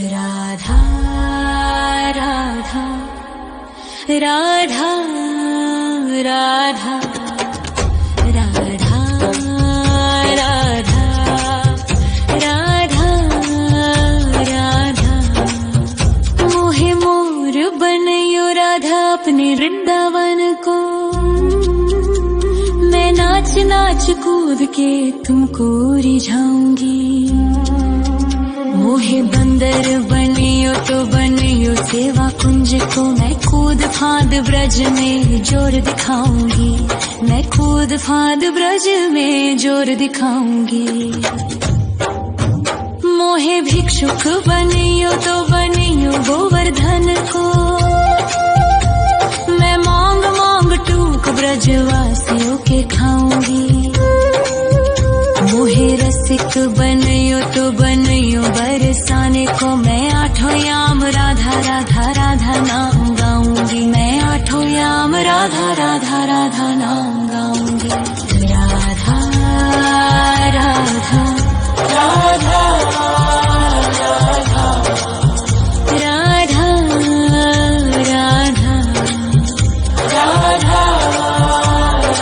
राधा राधा राधा राधा राधा राधा राधा राधा मोहे मोर बनयो राधा अपने वृंदावन को। मैं नाच नाच कूद के तुमको रिझाऊंगी। मोहे बंदर बनियो तो बनियो सेवा कुंज को। मैं कूद फांद ब्रज में जोर दिखाऊंगी। मैं कूद फांद ब्रज में जोर दिखाऊंगी। मोहे भिक्षुक बनियो तो बनियो गोवर्धन को। मैं मांग मांग टूक ब्रजवासियों के खाऊंगी। मोहे रसिक बनियो तो बनियो बरसाने को। मैं आठों याम राधा राधा राधा नाम गाऊंगी। मैं आठों याम राधा राधा राधा नाम गाऊंगी। राधा राधा राधा राधा राधा राधा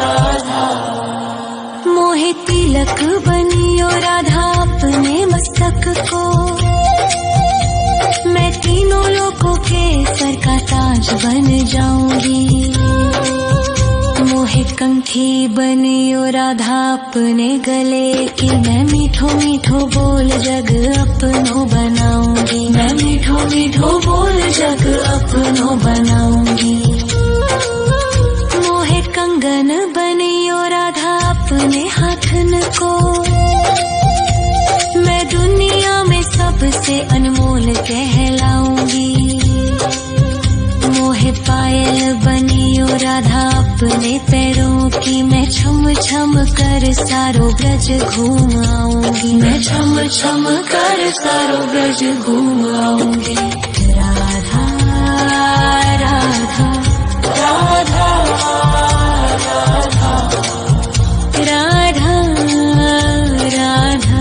राधा। मोहे तिलक बनियो राधा अपने मस्तक को। मैं तीनों लोगों के सर का ताज बन जाऊंगी। मोहे कंठी बनियो राधा अपने गले की। मैं मीठो मीठो बोल जग अपनो बनाऊंगी। मैं मीठो मीठो बोल जग अपनो बनाऊंगी। मोहे कंगन बनियो राधा अपने हाथन को। मैं दुनिया में सबसे अनमोल कहलाऊंगी। मोहे पायल बनियो राधा अपने पैरों की। मैं छम छम कर सारो ब्रज घूम आऊंगी। मैं छम छम कर सारो ब्रज घूम आऊंगी। राधा राधा राधा राधा राधा राधा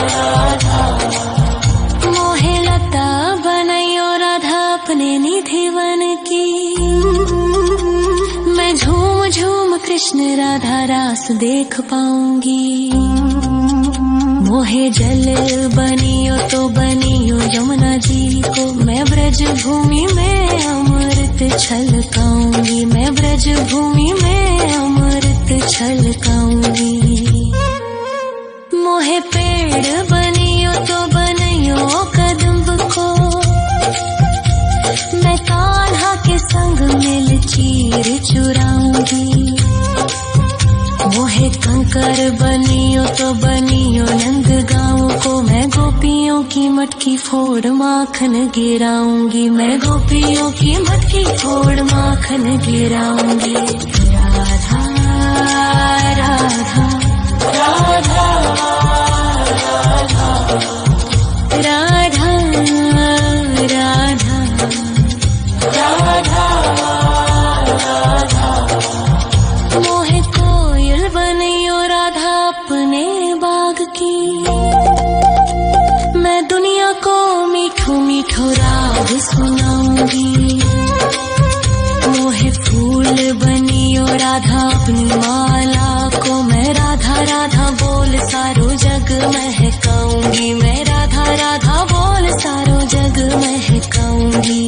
राधा। मोहे लता बनयो राधा अपने निधि वन की। मैं झूम झूम कृष्ण राधा रास देख पाऊंगी। मोहे जल बनियो तो बनियो यमुना जी को। मैं ब्रज भूमि में अमृत छलकाऊंगी। मैं ब्रज भूमि में अमृत छलकाऊंगी। मोहे पेड़ बनियो तो बनियो कदम्ब को। मैं कान्हा के संग मिल चीर चुराऊंगी। मोहे कंकर बनियो तो बनियो नंद गाँव को। मैं गोपियों की मटकी फोड़ माखन गिराऊंगी। मैं गोपियों की मटकी फोड़ माखन गिराऊंगी। राधा राधा राधा राधा राधा राधा राधा। मोहे कोयल बनियो राधा अपने बाग की। मैं दुनिया को मीठो मीठो राग सुनाऊंगी। मोहे फूल बनियो राधा अपनी माला को। मैं राधा राधा बोल सारो जग महकाऊंगी। मैं राधा राधा बोल सारो जग महकाऊंगी।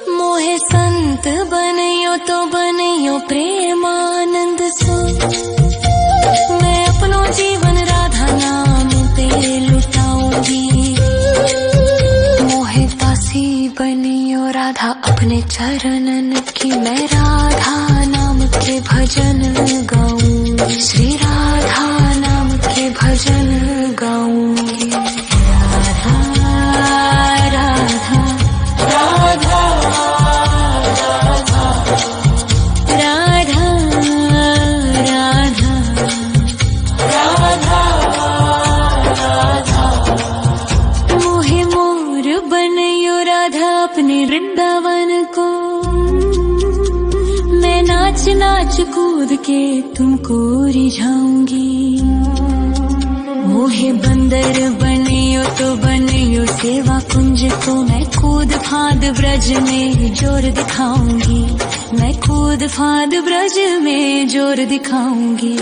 मोहे संत बनियो तो बनियो प्रेमानंद सो। मैं अपनो जीवन राधा नाम पे लुटाऊंगी। मोहे दासी बनियो राधा अपने चरणन की। मैं राधा नाम के भजन गाऊंगी। श्री राधा नाम के भजन गाऊंगी। राधा राधा राधा राधा राधा राधा राधा। मोहे मोर बनयो राधा अपने वृंदावन को। मैं नाच नाच कूद के तुमको रिझाऊंगी। मोहे बंदर बनियो तो बनियो सेवा कुंज को मैं कूद फाद ब्रज में जोर दिखाऊंगी, मैं कूद फाद ब्रज में जोर दिखाऊंगी।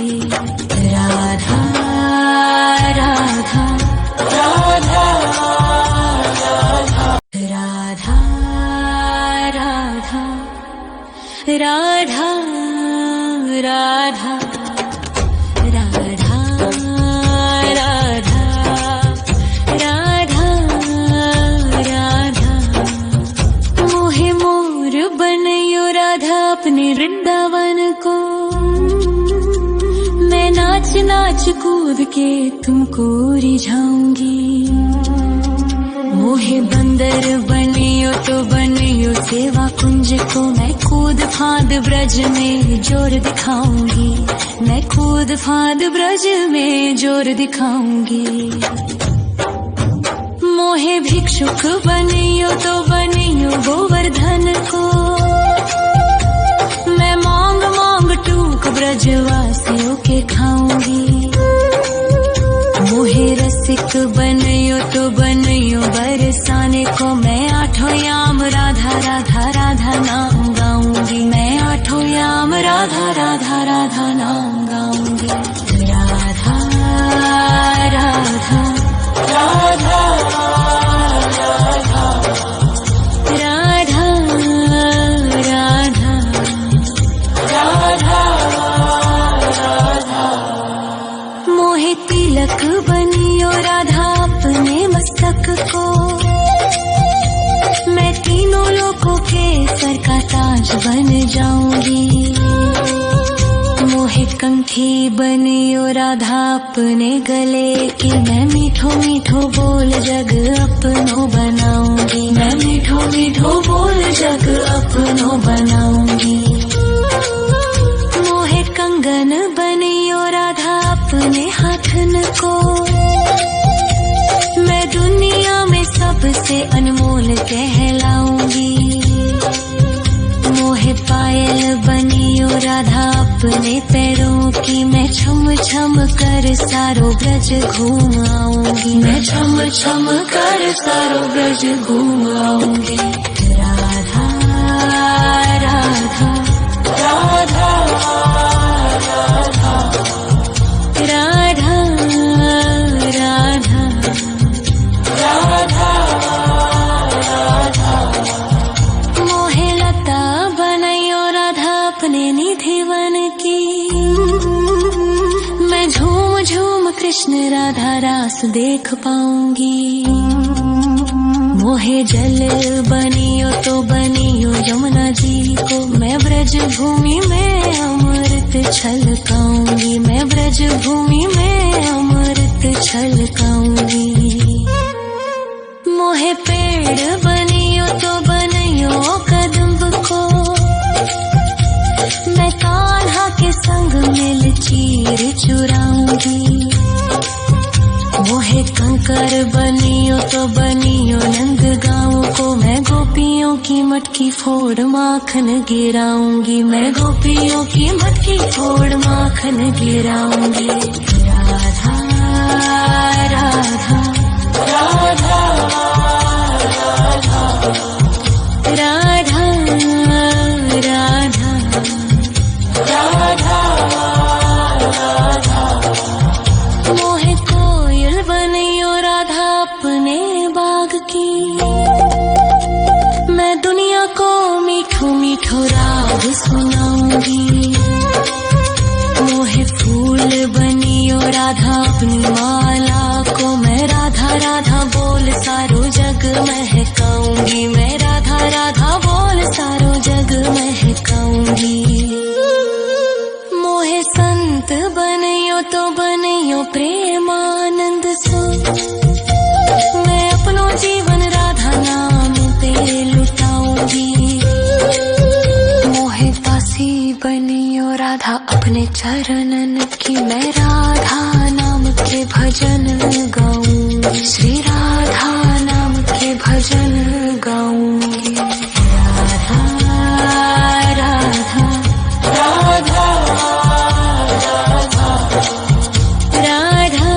राधा राधा राधा राधा राधा राधा राधा राधा राधा राधा राधा मोहे मोर बनयो राधा अपने वृंदावन को, मैं नाच नाच कूद के तुमको रिझाऊंगी। मोहे बंदर बनियो तो बनियो सेवा कुंज को मैं कूद फाद ब्रज में जोर दिखाऊंगी, मैं कूद फाद ब्रज में जोर दिखाऊंगी। मोहे भिक्षुक बनियो तो बनियो गोवर्धन को, मैं मांग मांग टूक ब्रजवासियों के खाऊंगी। मोहे रसिक बनियो तो बनियो बरसाने को, मैं आठों याम राधा राधा राधा नाम गाऊंगी, मैं आठों याम राधा राधा राधा नाम गाऊंगी। राधा राधा राधा राधा राधा राधा राधा मोहे तिलक बनियो राधा अपने मस्तक को, मैं तीनों लोकों के सर का ताज बन जाऊंगी। मोहे कंठी बनियो राधा अपने गले की, मैं मीठो मीठो बोल जग अपनो बनाऊंगी, मैं मीठो मीठो बोल जग अपनो बनाऊंगी। मोहे कंगन बनियो राधा अपने हाथन को, मैं दुनिया में सबसे अनमोल कहलाऊंगी। मोहे पायल बनियो राधा अपने पैरों की, मैं छम छम कर सारो ब्रज घूम आऊंगी, मैं छम छम कर सारो ब्रज घूम आऊंगी। राधा राधा राधा राधा राधा राधा राधा मोहे लता बनयो राधा अपने निधिवन की, मैं झूम झूम कृष्ण राधा रास देख पाऊंगी। मोहे जल बनियो तो बनियो यमुना जी को, मैं ब्रज भूमि में अमृत छलकाऊंगी, मैं ब्रज भूमि में अमृत छलकाऊंगी। मोहे पेड़ बनियो तो बनियो कदम्ब को, मैं कान्हा के संग मिल चीर चुराऊंगी। मोहे कंकर बनियो तो बनियो नंद गाँव को, मैं गोपियों की मटकी फोड़ माखन गिराऊंगी, मैं गोपियों की मटकी फोड़ माखन गिराऊंगी। राधा राधा राधा राधा राधा राधा राधा मोहे कोयल बनियो राधा अपने बाग की, मैं दुनिया को मीठो मीठो राग सुनाऊंगी। मोहे फूल बनियो राधा अपनी माला को, मैं राधा राधा बोल सारो जग महकाऊंगी, मैं राधा राधा बोल सारो जग महकाऊंगी। मोहे संत बनियो तो बनियो प्रेमानंद सो, मैं अपनो जीवन राधा नाम पे लुटाऊंगी। मोहे दासी बनियो राधा अपने चरणन की, मैं राधा नाम के भजन गाऊंगी, श्री राधा नाम के भजन गाऊंगी। राधा राधा राधा राधा राधा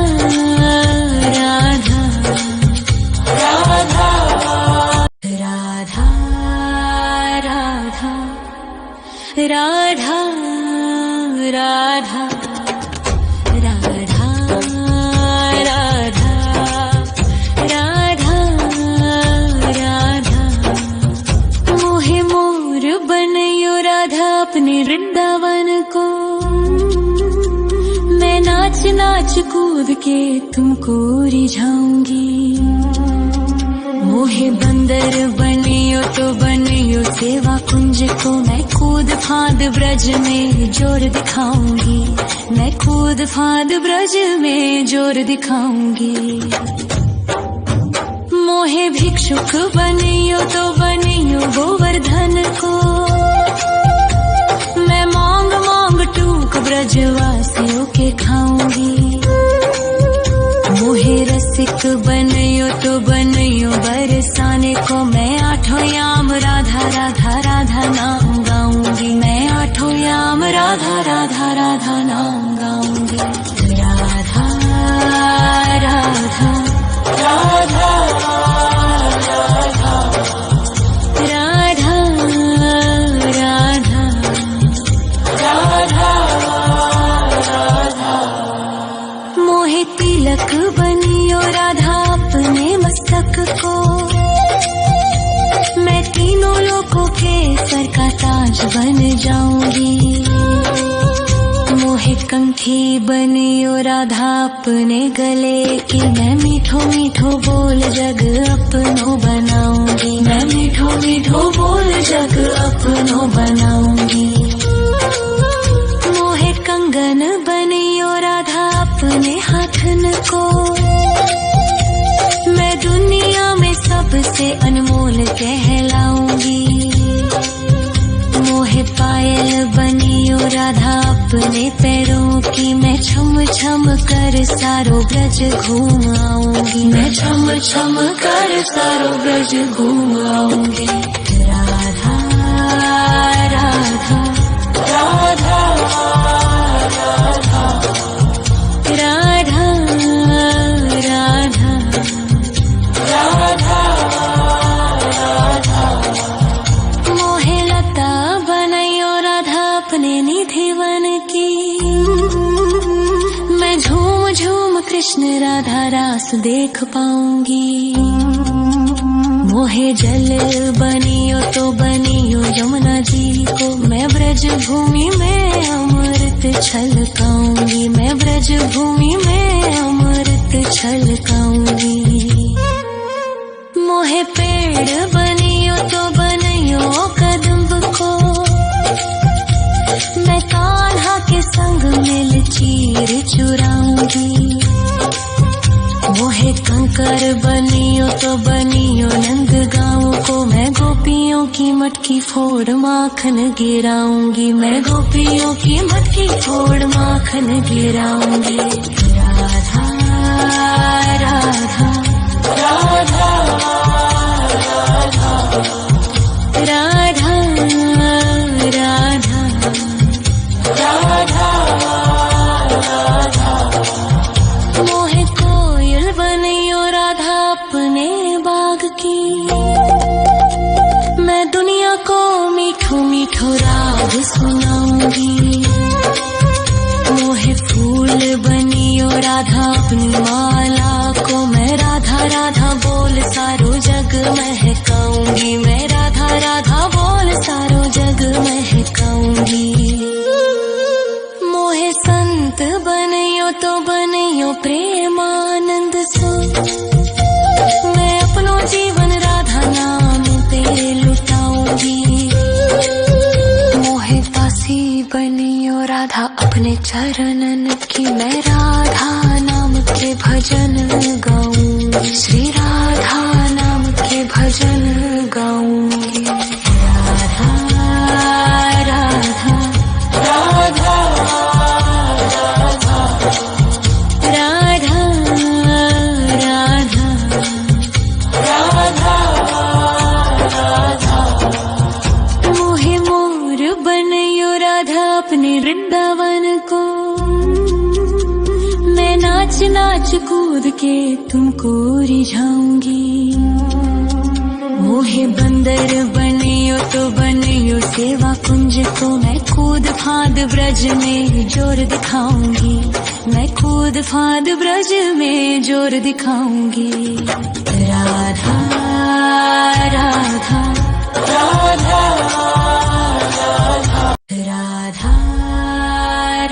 नाच कूद के तुमको रिझाऊंगी। मोहे बंदर बनियो तो बनियो सेवा कुंज को, मैं कूद फांद ब्रज में जोर दिखाऊंगी। मैं कूद फांद ब्रज में जोर दिखाऊंगी। मोहे भिक्षुक बनियो तो बनियो गोवर्धन को, मैं मांग मांग टूक ब्रजवासियों के खाऊंगी। मोहे रसिक बनियो तो बनियो बरसाने को, मैं आठों याम राधा राधा राधा नाम गाऊंगी। मैं आठों याम राधा राधा राधा नाम गाऊंगी। राधा राधा राधा तिलक बनियो राधा अपने मस्तक को, मैं तीनों लोगों के सर का ताज बन जाऊंगी। मोहे कंठी बनियो राधा अपने गले की, मैं मीठो मीठो बोल जग अपनो बनाऊंगी। मैं मीठो मीठो बोल जग अपनो बनाऊंगी। मोहे कंगन बनियो राधा अपने हाथन को, मैं दुनिया में सबसे अनमोल कहलाऊंगी। मोहे पायल बनियो राधा अपने पैरों की, मैं छम छम कर सारो ब्रज घूम आऊंगी। मैं छम छम कर सारो ब्रज घूम आऊंगी। राधा राधा राधा राधा राधा राधा राधा। मोहे लता बनैयो राधा अपने निधि वन की, मैं झूम झूम कृष्ण राधा रास देख पाऊंगी। मोहे जल बनियो तो बनियो यमुना जी को, मैं ब्रज भूमि में अमृत छलकाऊंगी। मैं ब्रज भूमि में अमृत छलकाऊंगी। मोहे पेड़ बनियो तो बनियो कदम्ब को, मैं कान्हा के संग मिल चीर चुराऊंगी। मोहे कंकर बनियो तो बनियो नंद गाँव को, मैं गोपियों की मटकी फोड़ माखन गिराऊंगी। मैं गोपियों की मटकी फोड़ माखन गिराऊंगी। राधा राधा राधा राधा राधा राधा राधा। मोहे कोयल बनियो राधा अपने बाग की, मैं दुनिया को मीठो मीठो राग सुनाऊंगी। मोहे फूल बनियो राधा अपनी माला को, मैं राधा राधा बोल सारो जग महकाऊंगी। मैं राधा राधा बोल सारो जग महकाऊंगी। मोहे संत बनियो तो बनियो प्रेमानंद सो, मैं अपनो जीवन राधा नाम पे लुटाऊंगी। मोहे दासी बनियो राधा अपने चरणन की, मैं राधा नाम के भजन गाऊंगी। श्री राधा नाम के भजन गाऊंगी। राधा राधा राधा राधा राधा राधा राधा। मोहे मोर बनियो राधा अपने वृंदावन को, मैं नाच नाच कूद के तुमको रिझाऊंगी। मोहे बंदर बनियो तो बनियो सेवा कुंज को, मैं कूद फांद ब्रज में जोर दिखाऊंगी। मैं कूद फांद ब्रज में जोर दिखाऊंगी। राधा राधा राधा राधा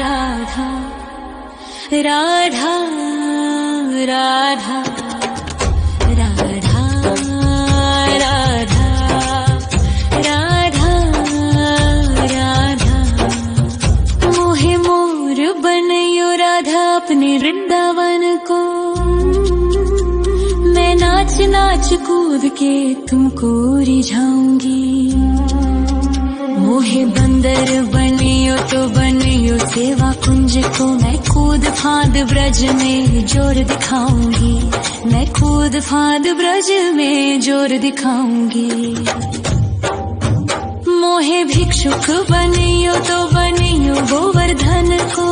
राधा राधा राधा राधा राधा राधा राधा मोहे मोर बनयो राधा अपने वृंदावन को मैं नाच नाच कूद के तुमको रिझाऊंगी मोहे बंदर बनियो तो बनियो सेवा कुंज को मैं कूद फांद ब्रज में जोर दिखाऊंगी मैं कूद फांद ब्रज में जोर दिखाऊंगी मोहे भिक्षुक बनियो तो बनियो गोवर्धन को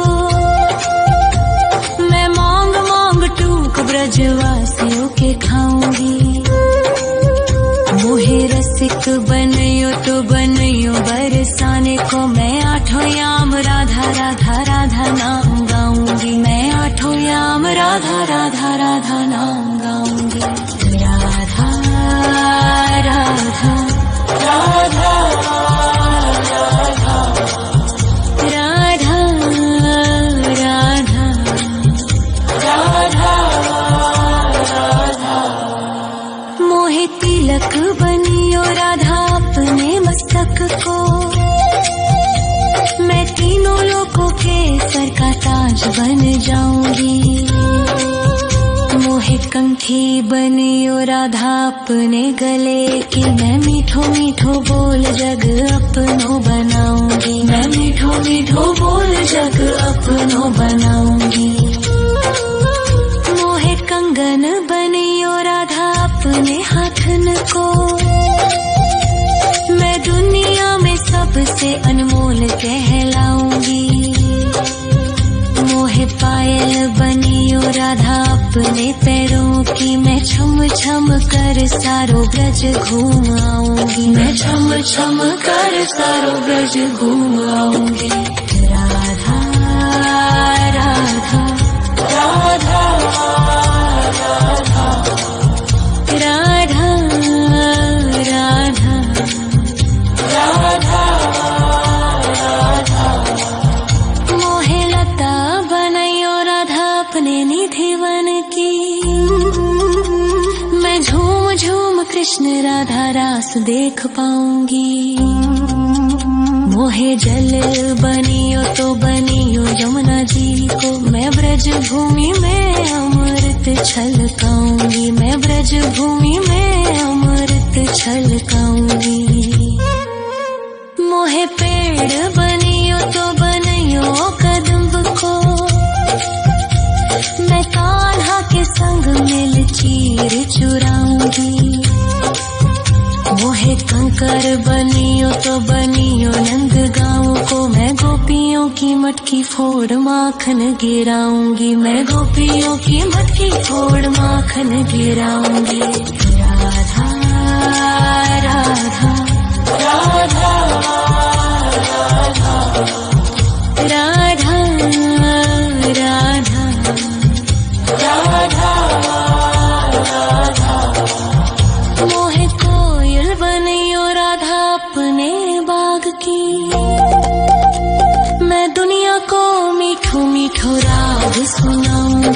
मैं मांग मांग टूक ब्रजवासियों के खाऊंगी मोहे रसिक बनयो तो बनयो बरसाने को मैं आठों याम राधा राधा राधा नाम गाऊंगी मैं आठों याम राधा राधा राधा नाम गाऊंगी राधा राधा राधा राधा राधा राधा राधा राधा मोहे तिलक बनियो राधा अपने मस्तक को मैं तीनों लोगों के सर का ताज बन जाऊंगी मोहे कंठी बनियो राधा अपने गले की मैं मीठो मीठो बोल जग अपनो बनाऊंगी मैं मीठो मीठो बोल जग अपनो बनाऊंगी मोहे कंगन बनियो राधा अपने हाथन को मैं दुनिया में सबसे अनमोल कहलाऊंगी मोहे पायल बनियो राधा अपने पैरों की मैं छम छम कर सारो ब्रज घूम आऊंगी मैं छम छम कर सारो ब्रज घूम आऊंगी राधा राधा राधा राधा राधा राधा राधा राधा मोहे लता बनयो राधा अपने निधि वन की मैं झूम झूम कृष्ण राधा रास देख पाऊंगी मोहे जल बनियो तो बनियो यमुना जी को मैं ब्रज भूमि में अमृत छलकाऊंगी मैं ब्रज भूमि में अमृत छलकाऊंगी मोहे पेड़ बनियो तो बनियो कदम्ब को मैं कान्हा के संग मिल चीर चुराऊंगी मोहे कंकर बनियो तो बनियो नंद गाँव को मैं गोपियों की मटकी फोड़ माखन गिराऊंगी मैं गोपियों की मटकी फोड़ माखन गिराऊंगी राधा राधा राधा राधा राधा राधा राधा मोहे कोयल बनियो राधा अपने बाग की मैं दुनिया को मीठो मीठो राग सुनाऊं